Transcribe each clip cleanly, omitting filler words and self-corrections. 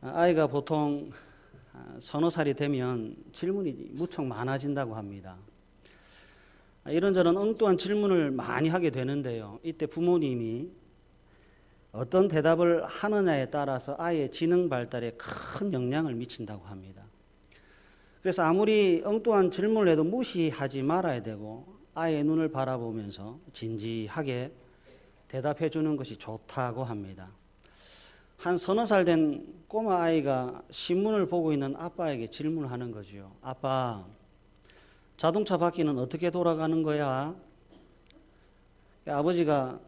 아이가 보통 서너 살이 되면 질문이 무척 많아진다고 합니다. 이런저런 엉뚱한 질문을 많이 하게 되는데요. 이때 부모님이 어떤 대답을 하느냐에 따라서 아이의 지능 발달에 큰 영향을 미친다고 합니다. 그래서 아무리 엉뚱한 질문을 해도 무시하지 말아야 되고 아이의 눈을 바라보면서 진지하게 대답해 주는 것이 좋다고 합니다. 한 서너 살 된 꼬마 아이가 신문을 보고 있는 아빠에게 질문하는 거죠. 아빠, 자동차 바퀴는 어떻게 돌아가는 거야? 아버지가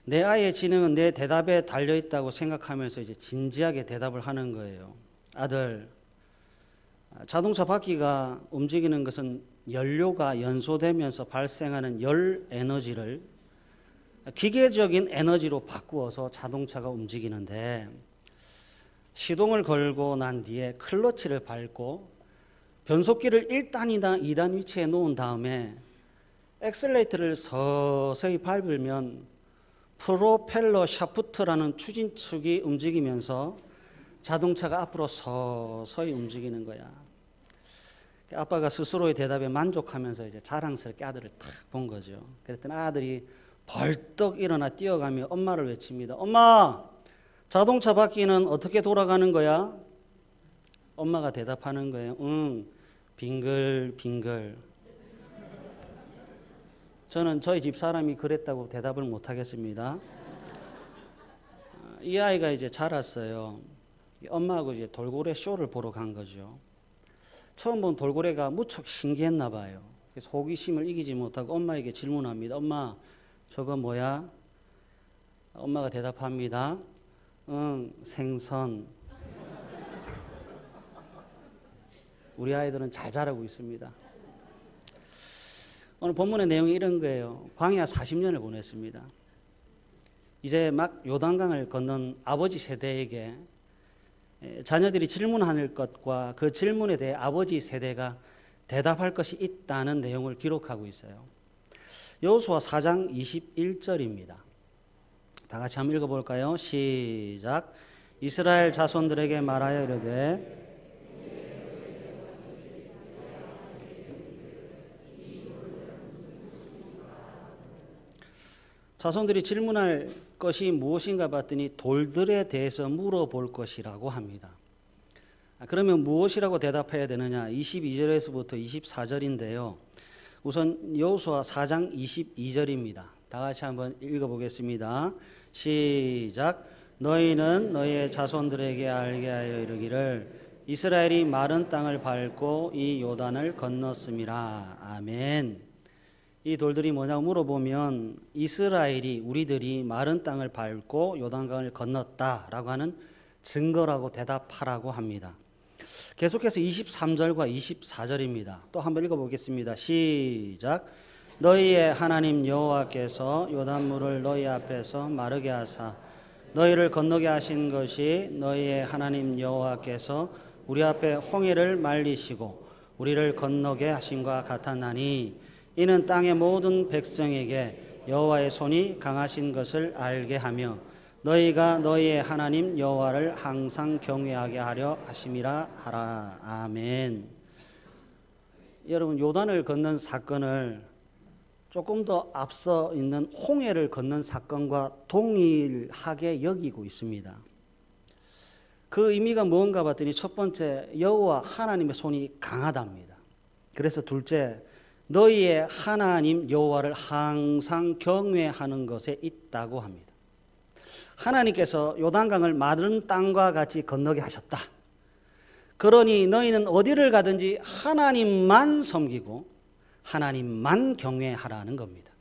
내 아이의 지능은 내 대답에 달려있다고 생각하면서 이제 진지하게 대답을 하는 거예요. 아들, 자동차 바퀴가 움직이는 것은 연료가 연소되면서 발생하는 열 에너지를 기계적인 에너지로 바꾸어서 자동차가 움직이는데 시동을 걸고 난 뒤에 클러치를 밟고 변속기를 1단이나 2단 위치에 놓은 다음에 엑셀레이터를 서서히 밟으면 프로펠러 샤프트라는 추진축이 움직이면서 자동차가 앞으로 서서히 움직이는 거야. 아빠가 스스로의 대답에 만족하면서 이제 자랑스럽게 아들을 탁 본 거죠. 그랬더니 아들이 벌떡 일어나 뛰어가며 엄마를 외칩니다. 엄마, 자동차 바퀴는 어떻게 돌아가는 거야? 엄마가 대답하는 거예요. 응, 빙글빙글. 저는 저희 집 사람이 그랬다고 대답을 못 하겠습니다. 이 아이가 이제 자랐어요. 엄마하고 이제 돌고래 쇼를 보러 간 거죠. 처음 본 돌고래가 무척 신기했나 봐요. 그래서 호기심을 이기지 못하고 엄마에게 질문합니다. 엄마, 저거 뭐야? 엄마가 대답합니다. 응, 생선. 우리 아이들은 잘 자라고 있습니다. 오늘 본문의 내용이 이런 거예요. 광야 40년을 보냈습니다. 이제 막 요단강을 건넌 아버지 세대에게 자녀들이 질문할 것과 그 질문에 대해 아버지 세대가 대답할 것이 있다는 내용을 기록하고 있어요. 여호수아 4장 21절입니다. 다 같이 한번 읽어볼까요? 시작. 이스라엘 자손들에게 말하여 이르되 자손들이 질문할 것이 무엇인가 봤더니 돌들에 대해서 물어볼 것이라고 합니다. 그러면 무엇이라고 대답해야 되느냐? 22절에서부터 24절인데요. 우선 여호수아 4장 22절입니다. 다 같이 한번 읽어보겠습니다. 시작. 너희는 너희의 자손들에게 알게 하여 이르기를 이스라엘이 마른 땅을 밟고 이 요단을 건넜음이라. 아멘. 이 돌들이 뭐냐고 물어보면 이스라엘이 우리들이 마른 땅을 밟고 요단강을 건넜다라고 하는 증거라고 대답하라고 합니다. 계속해서 23절과 24절입니다. 또 한번 읽어보겠습니다. 시작. 너희의 하나님 여호와께서 요단물을 너희 앞에서 마르게 하사 너희를 건너게 하신 것이 너희의 하나님 여호와께서 우리 앞에 홍해를 말리시고 우리를 건너게 하신과 같았나니 이는 땅의 모든 백성에게 여호와의 손이 강하신 것을 알게 하며 너희가 너희의 하나님 여호와를 항상 경외하게 하려 하심이라 하라. 아멘. 여러분, 요단을 건넌 사건을 조금 더 앞서 있는 홍해를 건넌 사건과 동일하게 여기고 있습니다. 그 의미가 뭔가 봤더니 첫 번째, 여호와 하나님의 손이 강하답니다. 그래서 둘째, 너희의 하나님 여호와를 항상 경외하는 것에 있다고 합니다. 하나님께서 요단강을 마른 땅과 같이 건너게 하셨다. 그러니 너희는 어디를 가든지 하나님만 섬기고 하나님만 경외하라는 겁니다.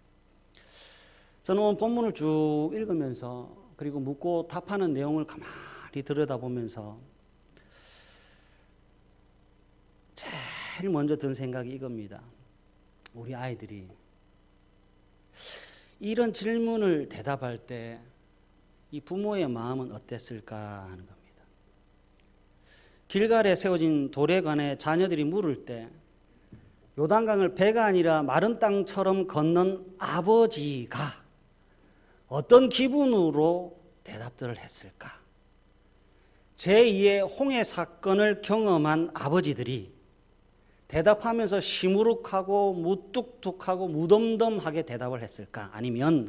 저는 오늘 본문을 쭉 읽으면서 그리고 묻고 답하는 내용을 가만히 들여다보면서 제일 먼저 든 생각이 이겁니다. 우리 아이들이 이런 질문을 대답할 때 이 부모의 마음은 어땠을까 하는 겁니다. 길갈에 세워진 돌에 관해 자녀들이 물을 때 요단강을 배가 아니라 마른 땅처럼 건넌 아버지가 어떤 기분으로 대답들을 했을까? 제2의 홍해 사건을 경험한 아버지들이 대답하면서 시무룩하고 무뚝뚝하고 무덤덤하게 대답을 했을까? 아니면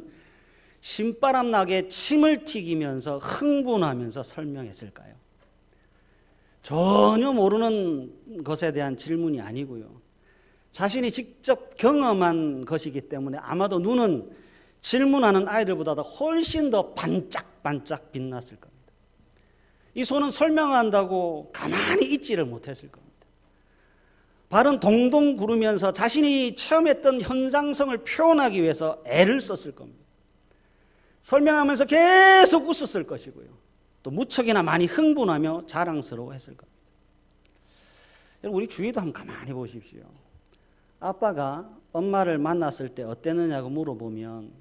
신바람 나게 침을 튀기면서 흥분하면서 설명했을까요? 전혀 모르는 것에 대한 질문이 아니고요. 자신이 직접 경험한 것이기 때문에 아마도 눈은 질문하는 아이들보다 훨씬 더 반짝반짝 빛났을 겁니다. 이 손은 설명한다고 가만히 있지를 못했을 겁니다. 발은 동동 구르면서 자신이 체험했던 현장성을 표현하기 위해서 애를 썼을 겁니다. 설명하면서 계속 웃었을 것이고요. 또 무척이나 많이 흥분하며 자랑스러워했을 겁니다. 여러분, 우리 주위도 한번 가만히 보십시오. 아빠가 엄마를 만났을 때 어땠느냐고 물어보면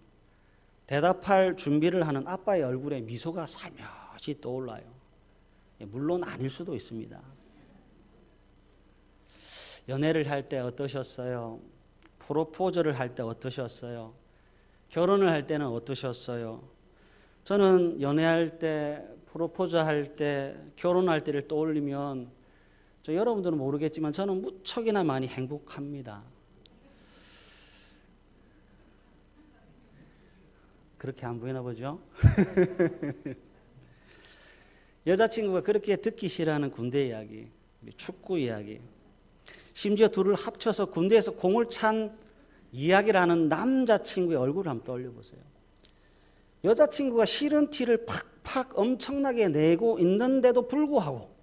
대답할 준비를 하는 아빠의 얼굴에 미소가 살며시 떠올라요. 물론 아닐 수도 있습니다. 연애를 할 때 어떠셨어요? 프로포즈를 할 때 어떠셨어요? 결혼을 할 때는 어떠셨어요? 저는 연애할 때, 프로포즈 할 때, 결혼할 때를 떠올리면 여러분들은 모르겠지만 저는 무척이나 많이 행복합니다. 그렇게 안 보이나 보죠? 여자친구가 그렇게 듣기 싫어하는 군대 이야기, 축구 이야기, 심지어 둘을 합쳐서 군대에서 공을 찬 이야기를 하는 남자친구의 얼굴을 한번 떠올려보세요. 여자친구가 싫은 티를 팍팍 엄청나게 내고 있는데도 불구하고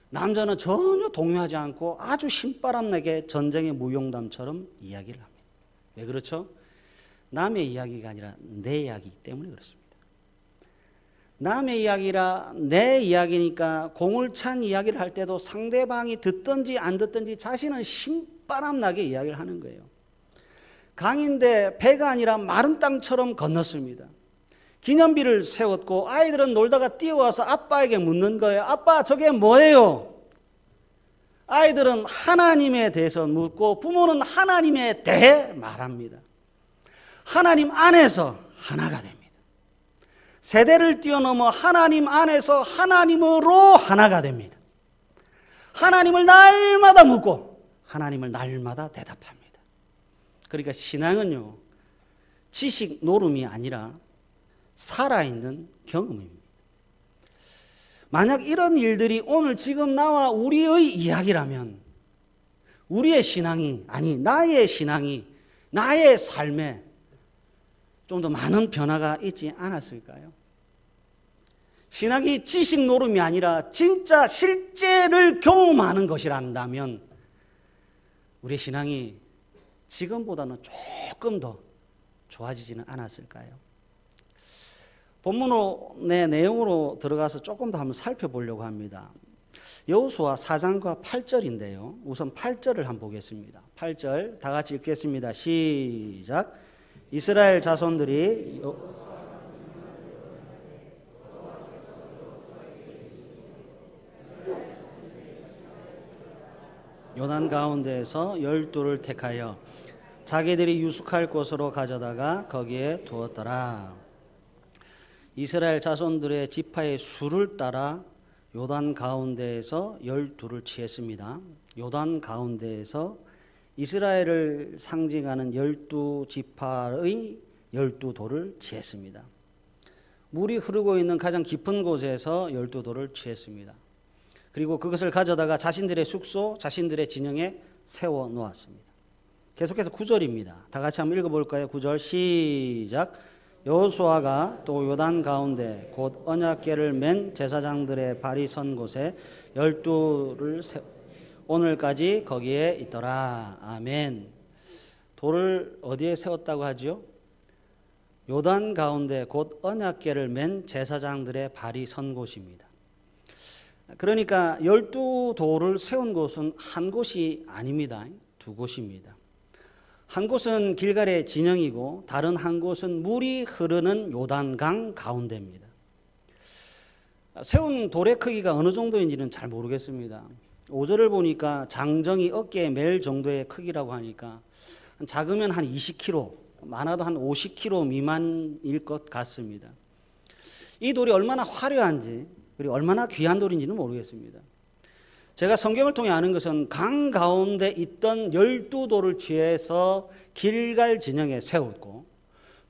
남자는 전혀 동요하지 않고 아주 신바람나게 전쟁의 무용담처럼 이야기를 합니다. 왜 그렇죠? 남의 이야기가 아니라 내 이야기이기 때문에 그렇습니다. 남의 이야기라 내 이야기니까 공을 찬 이야기를 할 때도 상대방이 듣든지 안 듣든지 자신은 신바람나게 이야기를 하는 거예요. 강인데 배가 아니라 마른 땅처럼 건넜습니다. 기념비를 세웠고 아이들은 놀다가 뛰어와서 아빠에게 묻는 거예요. 아빠, 저게 뭐예요? 아이들은 하나님에 대해서 묻고 부모는 하나님에 대해 말합니다. 하나님 안에서 하나가 됩니다. 세대를 뛰어넘어 하나님 안에서 하나님으로 하나가 됩니다. 하나님을 날마다 묻고 하나님을 날마다 대답합니다. 그러니까 신앙은요, 지식 노름이 아니라 살아있는 경험입니다. 만약 이런 일들이 오늘 지금 나와 우리의 이야기라면 우리의 신앙이, 아니 나의 신앙이, 나의 삶에 좀 더 많은 변화가 있지 않았을까요? 신학이 지식 노름이 아니라 진짜 실제를 경험하는 것이란다면 우리의 신앙이 지금보다는 조금 더 좋아지지는 않았을까요? 본문의 내용으로 들어가서 조금 더 한번 살펴보려고 합니다. 여호수아 4장과 8절인데요. 우선 8절을 한번 보겠습니다. 8절 다 같이 읽겠습니다. 시작. 이스라엘 자손들이 요단 가운데에서 12를 택하여 자기들이 유숙할 곳으로 가져다가 거기에 두었더라. 이스라엘 자손들의 지파의 수를 따라 요단 가운데에서 12를 취했습니다. 요단 가운데에서 이스라엘을 상징하는 12지파의 12돌을 취했습니다. 물이 흐르고 있는 가장 깊은 곳에서 12돌을 취했습니다. 그리고 그것을 가져다가 자신들의 숙소, 자신들의 진영에 세워 놓았습니다. 계속해서 9절입니다. 다 같이 한번 읽어볼까요? 9절 시작. 여호수아가 또 요단 가운데 곧 언약궤를 맨 제사장들의 발이 선 곳에 12를 오늘까지 거기에 있더라. 아멘. 돌을 어디에 세웠다고 하죠? 요단 가운데 곧 언약궤를 맨 제사장들의 발이 선 곳입니다. 그러니까 12돌을 세운 곳은 한 곳이 아닙니다. 두 곳입니다. 한 곳은 길갈의 진영이고 다른 한 곳은 물이 흐르는 요단강 가운데입니다. 세운 돌의 크기가 어느 정도인지는 잘 모르겠습니다. 5절을 보니까 장정이 어깨에 맬 정도의 크기라고 하니까 작으면 한 20kg, 많아도 한 50kg 미만일 것 같습니다. 이 돌이 얼마나 화려한지 그리고 얼마나 귀한 돌인지는 모르겠습니다. 제가 성경을 통해 아는 것은 강 가운데 있던 12돌을 취해서 길갈 진영에 세웠고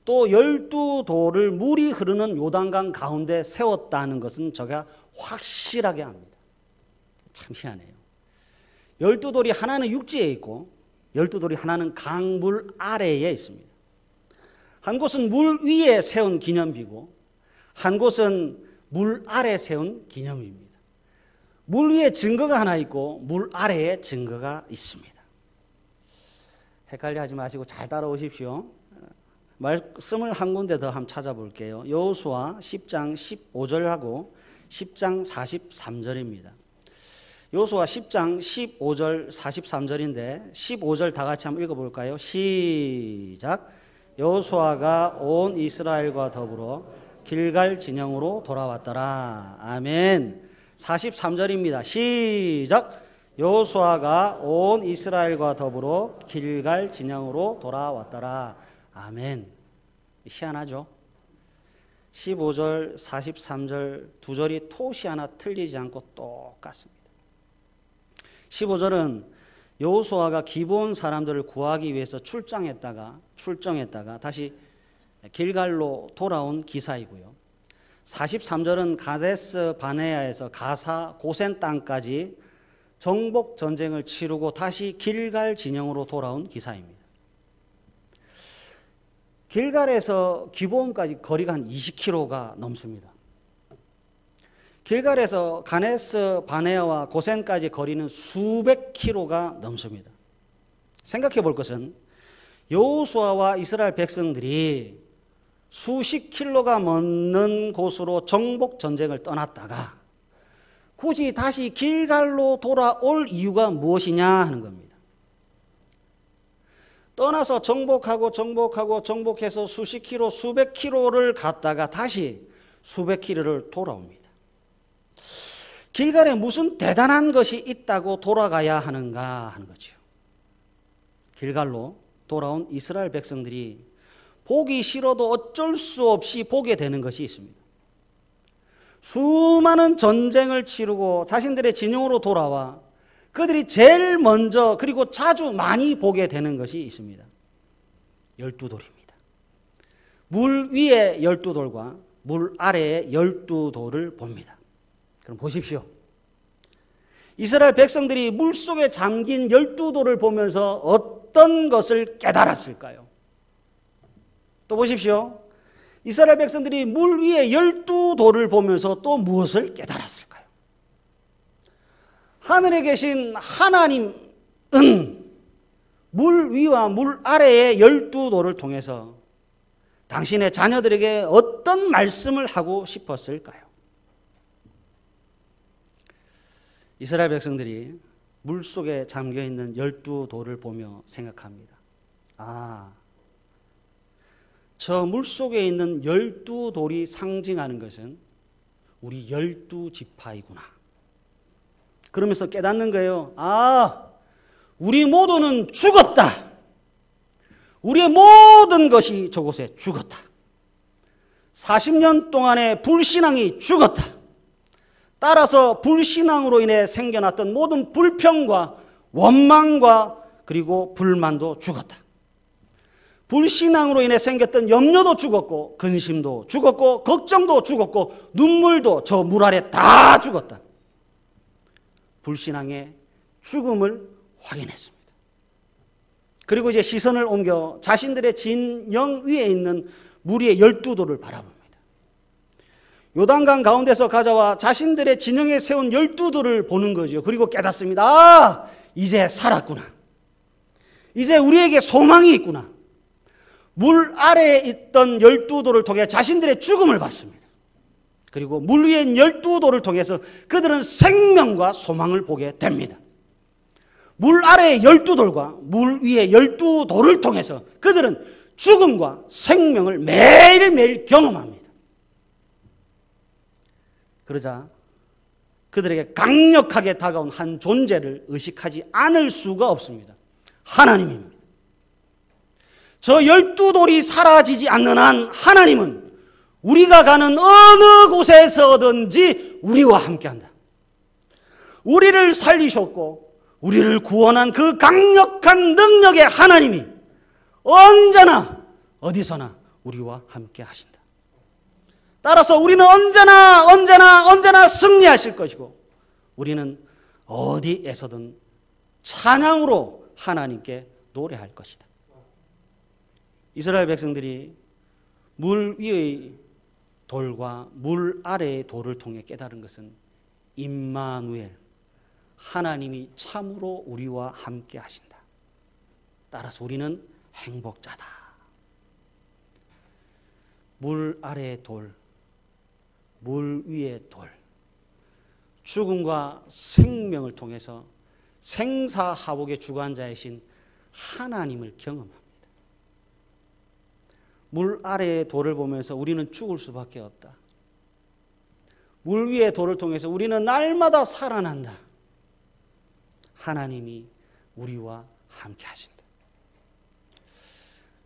또 12돌을 물이 흐르는 요단강 가운데 세웠다는 것은 제가 확실하게 압니다. 참 희한해요. 12돌이 하나는 육지에 있고 12돌이 하나는 강물 아래에 있습니다. 한 곳은 물 위에 세운 기념비고 한 곳은 물 아래 세운 기념입니다. 물 위에 증거가 하나 있고 물 아래에 증거가 있습니다. 헷갈려 하지 마시고 잘 따라오십시오. 말씀을 한 군데 더 한번 찾아볼게요. 여호수아 10장 15절하고 10장 43절입니다. 여호수아 10장 15절 43절인데 15절 다 같이 한번 읽어볼까요? 시작. 여호수아가 온 이스라엘과 더불어 길갈 진영으로 돌아왔더라. 아멘. 43절입니다. 시작. 여호수아가 온 이스라엘과 더불어 길갈 진영으로 돌아왔더라. 아멘. 희한하죠? 15절, 43절 두 절이 토시 하나 틀리지 않고 똑같습니다. 15절은 여호수아가 기브온 사람들을 구하기 위해서 출정했다가 다시 길갈로 돌아온 기사이고요. 43절은 가데스 바네아에서 가사 고센 땅까지 정복 전쟁을 치르고 다시 길갈 진영으로 돌아온 기사입니다. 길갈에서 기브온까지 거리가 한 20km가 넘습니다. 길갈에서 가데스 바네아와 고센까지 거리는 수백 킬로가 넘습니다. 생각해 볼 것은 여호수아와 이스라엘 백성들이 수십 킬로가 넘는 곳으로 정복 전쟁을 떠났다가 굳이 다시 길갈로 돌아올 이유가 무엇이냐 하는 겁니다. 떠나서 정복해서 수십 킬로, 수백 킬로를 갔다가 다시 수백 킬로를 돌아옵니다. 길갈에 무슨 대단한 것이 있다고 돌아가야 하는가 하는 거죠. 길갈로 돌아온 이스라엘 백성들이 보기 싫어도 어쩔 수 없이 보게 되는 것이 있습니다. 수많은 전쟁을 치르고 자신들의 진영으로 돌아와 그들이 제일 먼저 그리고 자주 많이 보게 되는 것이 있습니다. 12돌입니다. 물 위에 12돌과 물 아래에 12돌을 봅니다. 그럼 보십시오. 이스라엘 백성들이 물속에 잠긴 12돌을 보면서 어떤 것을 깨달았을까요? 또 보십시오. 이스라엘 백성들이 물 위에 12돌을 보면서 또 무엇을 깨달았을까요? 하늘에 계신 하나님은 물 위와 물 아래의 12돌을 통해서 당신의 자녀들에게 어떤 말씀을 하고 싶었을까요? 이스라엘 백성들이 물속에 잠겨있는 12돌을 보며 생각합니다. 저 물속에 있는 12돌이 상징하는 것은 우리 12지파이구나. 그러면서 깨닫는 거예요. 우리 모두는 죽었다. 우리의 모든 것이 저곳에 죽었다. 40년 동안의 불신앙이 죽었다. 따라서 불신앙으로 인해 생겨났던 모든 불평과 원망과 그리고 불만도 죽었다. 불신앙으로 인해 생겼던 염려도 죽었고 근심도 죽었고 걱정도 죽었고 눈물도 저 물 아래 다 죽었다. 불신앙의 죽음을 확인했습니다. 그리고 이제 시선을 옮겨 자신들의 진영 위에 있는 물 위의 12돌을 바라봅니다. 요단강 가운데서 가져와 자신들의 진영에 세운 12돌을 보는 거죠. 그리고 깨닫습니다. 이제 살았구나. 이제 우리에게 소망이 있구나. 물 아래에 있던 12돌을 통해 자신들의 죽음을 봤습니다. 그리고 물 위에 12돌을 통해서 그들은 생명과 소망을 보게 됩니다. 물 아래의 12돌과 물 위의 12돌을 통해서 그들은 죽음과 생명을 매일매일 경험합니다. 그러자 그들에게 강력하게 다가온 한 존재를 의식하지 않을 수가 없습니다. 하나님입니다. 저 12돌이 사라지지 않는 한 하나님은 우리가 가는 어느 곳에서든지 우리와 함께한다. 우리를 살리셨고 우리를 구원한 그 강력한 능력의 하나님이 언제나 어디서나 우리와 함께 하신다. 따라서 우리는 언제나 승리하실 것이고 우리는 어디에서든 찬양으로 하나님께 노래할 것이다. 이스라엘 백성들이 물 위의 돌과 물 아래의 돌을 통해 깨달은 것은 임마누엘, 하나님이 참으로 우리와 함께 하신다. 따라서 우리는 행복자다. 물 아래의 돌, 물 위의 돌, 죽음과 생명을 통해서 생사하복의 주관자이신 하나님을 경험합니다. 물 아래의 돌을 보면서 우리는 죽을 수밖에 없다. 물 위의 돌을 통해서 우리는 날마다 살아난다. 하나님이 우리와 함께 하신다.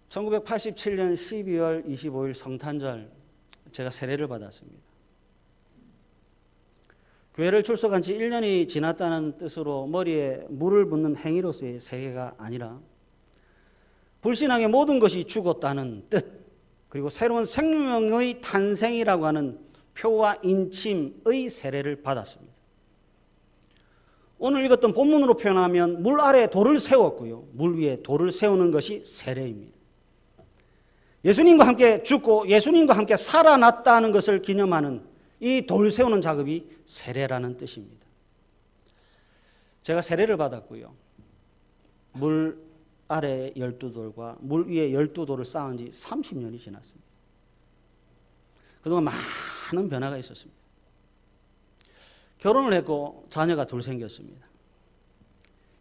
1987년 12월 25일 성탄절 제가 세례를 받았습니다. 교회를 출석한 지 1년이 지났다는 뜻으로 머리에 물을 붓는 행위로서의 세례가 아니라 불신앙의 모든 것이 죽었다는 뜻, 그리고 새로운 생명의 탄생이라고 하는 표와 인침의 세례를 받았습니다. 오늘 읽었던 본문으로 표현하면 물 아래에 돌을 세웠고요, 물 위에 돌을 세우는 것이 세례입니다. 예수님과 함께 죽고 예수님과 함께 살아났다는 것을 기념하는 이 돌 세우는 작업이 세례라는 뜻입니다. 제가 세례를 받았고요, 물 아래 12돌과 물 위에 12돌을 쌓은 지 30년이 지났습니다. 그동안 많은 변화가 있었습니다. 결혼을 했고 자녀가 둘 생겼습니다.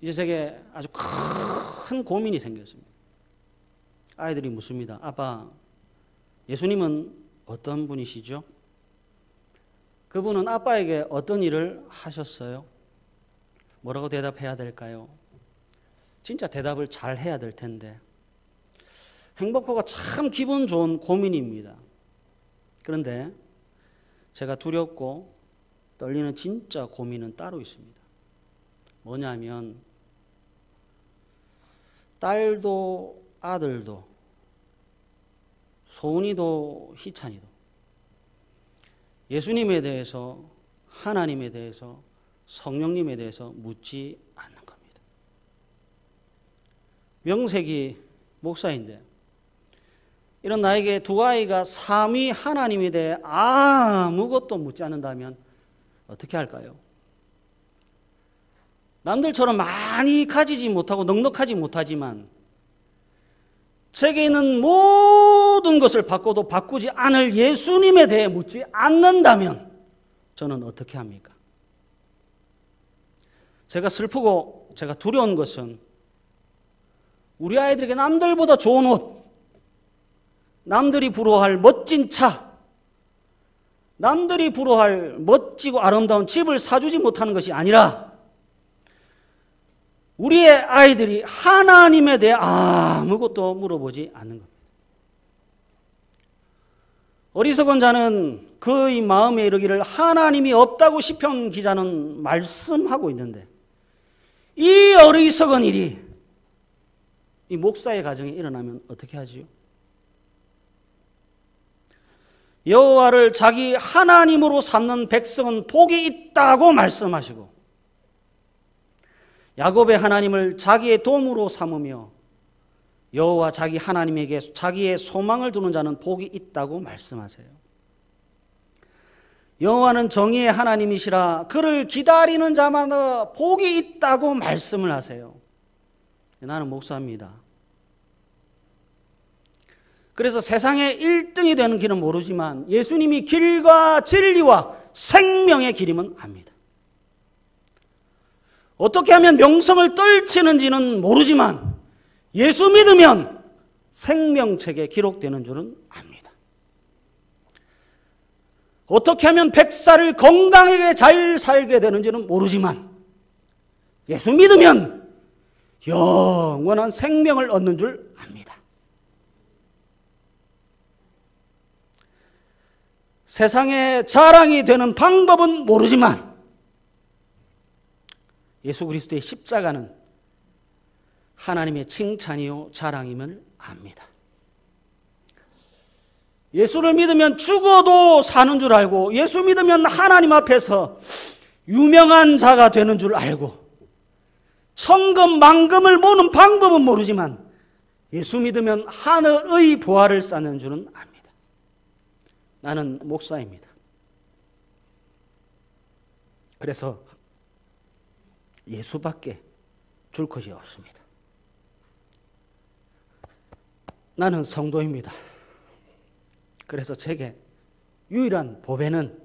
이제 제게 아주 큰 고민이 생겼습니다. 아이들이 묻습니다. 아빠, 예수님은 어떤 분이시죠? 그분은 아빠에게 어떤 일을 하셨어요? 뭐라고 대답해야 될까요? 진짜 대답을 잘 해야 될 텐데. 행복호가 참 기분 좋은 고민입니다. 그런데 제가 두렵고 떨리는 진짜 고민은 따로 있습니다. 뭐냐면 딸도 아들도 소은이도 희찬이도 예수님에 대해서, 하나님에 대해서, 성령님에 대해서 묻지 않는 겁니다. 명색이 목사인데 이런 나에게 두 아이가 삼위 하나님에 대해 아무것도 묻지 않는다면 어떻게 할까요? 남들처럼 많이 가지지 못하고 넉넉하지 못하지만 제게 있는 모든 것을 바꿔도 바꾸지 않을 예수님에 대해 묻지 않는다면 저는 어떻게 합니까? 제가 슬프고 제가 두려운 것은 우리 아이들에게 남들보다 좋은 옷, 남들이 부러워할 멋진 차, 남들이 부러워할 멋지고 아름다운 집을 사주지 못하는 것이 아니라 우리의 아이들이 하나님에 대해 아무것도 물어보지 않는 겁니다. 어리석은 자는 그의 마음에 이르기를 하나님이 없다고 시편 기자는 말씀하고 있는데 이 어리석은 일이 이 목사의 가정에 일어나면 어떻게 하지요? 여호와를 자기 하나님으로 삼는 백성은 복이 있다고 말씀하시고 야곱의 하나님을 자기의 도움으로 삼으며 여호와 자기 하나님에게 자기의 소망을 두는 자는 복이 있다고 말씀하세요. 여호와는 정의의 하나님이시라 그를 기다리는 자마다 복이 있다고 말씀을 하세요. 나는 목사입니다. 그래서 세상의 1등이 되는 길은 모르지만 예수님이 길과 진리와 생명의 길임은 압니다. 어떻게 하면 명성을 떨치는지는 모르지만 예수 믿으면 생명책에 기록되는 줄은 압니다. 어떻게 하면 백살을 건강하게 잘 살게 되는지는 모르지만 예수 믿으면 영원한 생명을 얻는 줄 압니다. 세상의 자랑이 되는 방법은 모르지만 예수 그리스도의 십자가는 하나님의 칭찬이요 자랑임을 압니다. 예수를 믿으면 죽어도 사는 줄 알고, 예수 믿으면 하나님 앞에서 유명한 자가 되는 줄 알고, 천금 만금을 모는 방법은 모르지만 예수 믿으면 하늘의 보화를 쌓는 줄은 압니다. 나는 목사입니다. 그래서 예수밖에 줄 것이 없습니다. 나는 성도입니다. 그래서 제게 유일한 보배는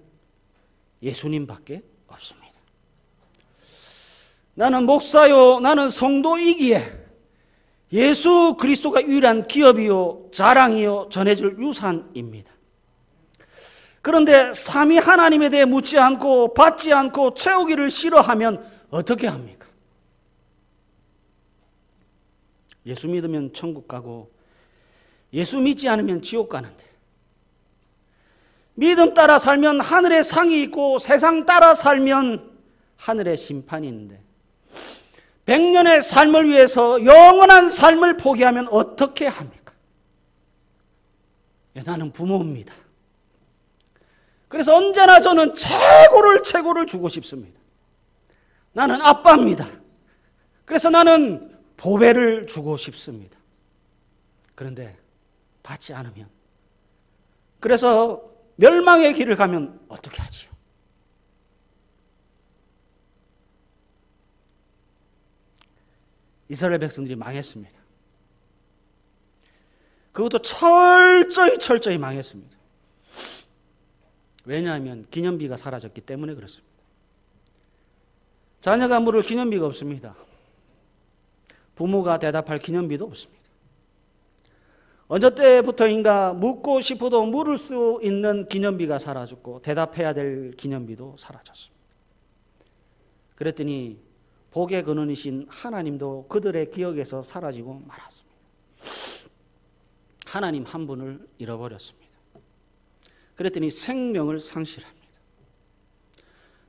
예수님밖에 없습니다. 나는 목사요, 나는 성도이기에 예수 그리스도가 유일한 기업이요, 자랑이요, 전해줄 유산입니다. 그런데 삼위 하나님에 대해 묻지 않고 받지 않고 채우기를 싫어하면 어떻게 합니까? 예수 믿으면 천국 가고 예수 믿지 않으면 지옥 가는데, 믿음 따라 살면 하늘에 상이 있고 세상 따라 살면 하늘에 심판이 있는데, 100년의 삶을 위해서 영원한 삶을 포기하면 어떻게 합니까? 나는 부모입니다. 그래서 언제나 저는 최고를 주고 싶습니다. 나는 아빠입니다. 그래서 나는 보배를 주고 싶습니다. 그런데 받지 않으면, 그래서 멸망의 길을 가면 어떻게 하지요? 이스라엘 백성들이 망했습니다. 그것도 철저히 망했습니다. 왜냐하면 기념비가 사라졌기 때문에 그렇습니다. 자녀가 물을 기념비가 없습니다. 부모가 대답할 기념비도 없습니다. 어느 때부터인가 묻고 싶어도 물을 수 있는 기념비가 사라졌고 대답해야 될 기념비도 사라졌습니다. 그랬더니 복의 근원이신 하나님도 그들의 기억에서 사라지고 말았습니다. 하나님 한 분을 잃어버렸습니다. 그랬더니 생명을 상실합니다.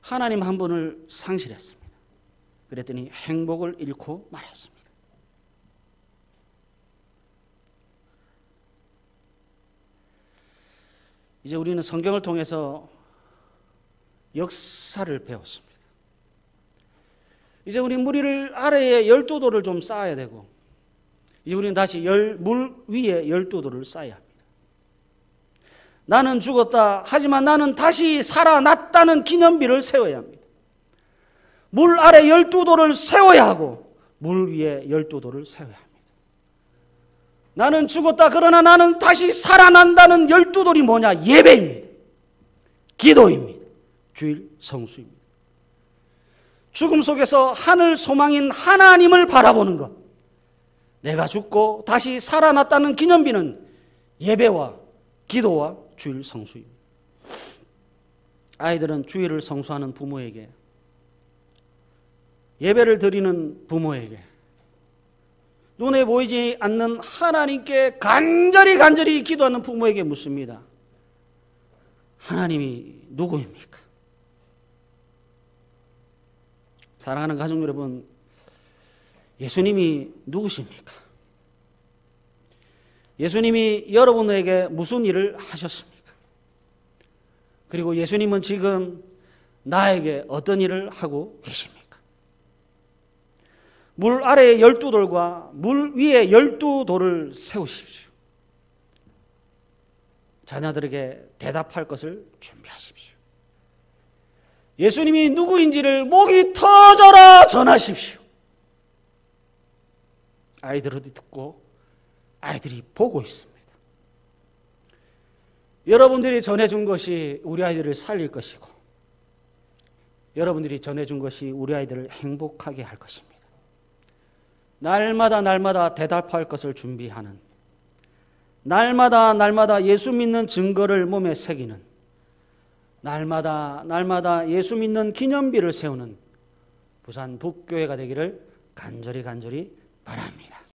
하나님 한 분을 상실했습니다. 그랬더니 행복을 잃고 말았습니다. 이제 우리는 성경을 통해서 역사를 배웠습니다. 이제 우리 물 아래에 12돌을 좀 쌓아야 되고, 이제 우리는 다시 물 위에 12돌을 쌓아야 합니다. 나는 죽었다. 하지만 나는 다시 살아났다는 기념비를 세워야 합니다. 물 아래 12돌을 세워야 하고 물 위에 12돌을 세워야 합니다. 나는 죽었다. 그러나 나는 다시 살아난다는 12돌이 뭐냐? 예배입니다. 기도입니다. 주일 성수입니다. 죽음 속에서 하늘 소망인 하나님을 바라보는 것. 내가 죽고 다시 살아났다는 기념비는 예배와 기도와 주일 성수입니다. 아이들은 주일을 성수하는 부모에게, 예배를 드리는 부모에게, 눈에 보이지 않는 하나님께 간절히 기도하는 부모에게 묻습니다. 하나님이 누구입니까? 사랑하는 가족 여러분, 예수님이 누구십니까? 예수님이 여러분에게 무슨 일을 하셨습니까? 그리고 예수님은 지금 나에게 어떤 일을 하고 계십니까? 물 아래에 12돌과 물 위에 12돌을 세우십시오. 자녀들에게 대답할 것을 준비하십시오. 예수님이 누구인지를 목이 터져라 전하십시오. 아이들이 듣고 아이들이 보고 있습니다. 여러분들이 전해준 것이 우리 아이들을 살릴 것이고, 여러분들이 전해준 것이 우리 아이들을 행복하게 할 것입니다. 날마다 대답할 것을 준비하는, 날마다 예수 믿는 증거를 몸에 새기는, 날마다 예수 믿는 기념비를 세우는 부산 북교회가 되기를 간절히 바랍니다.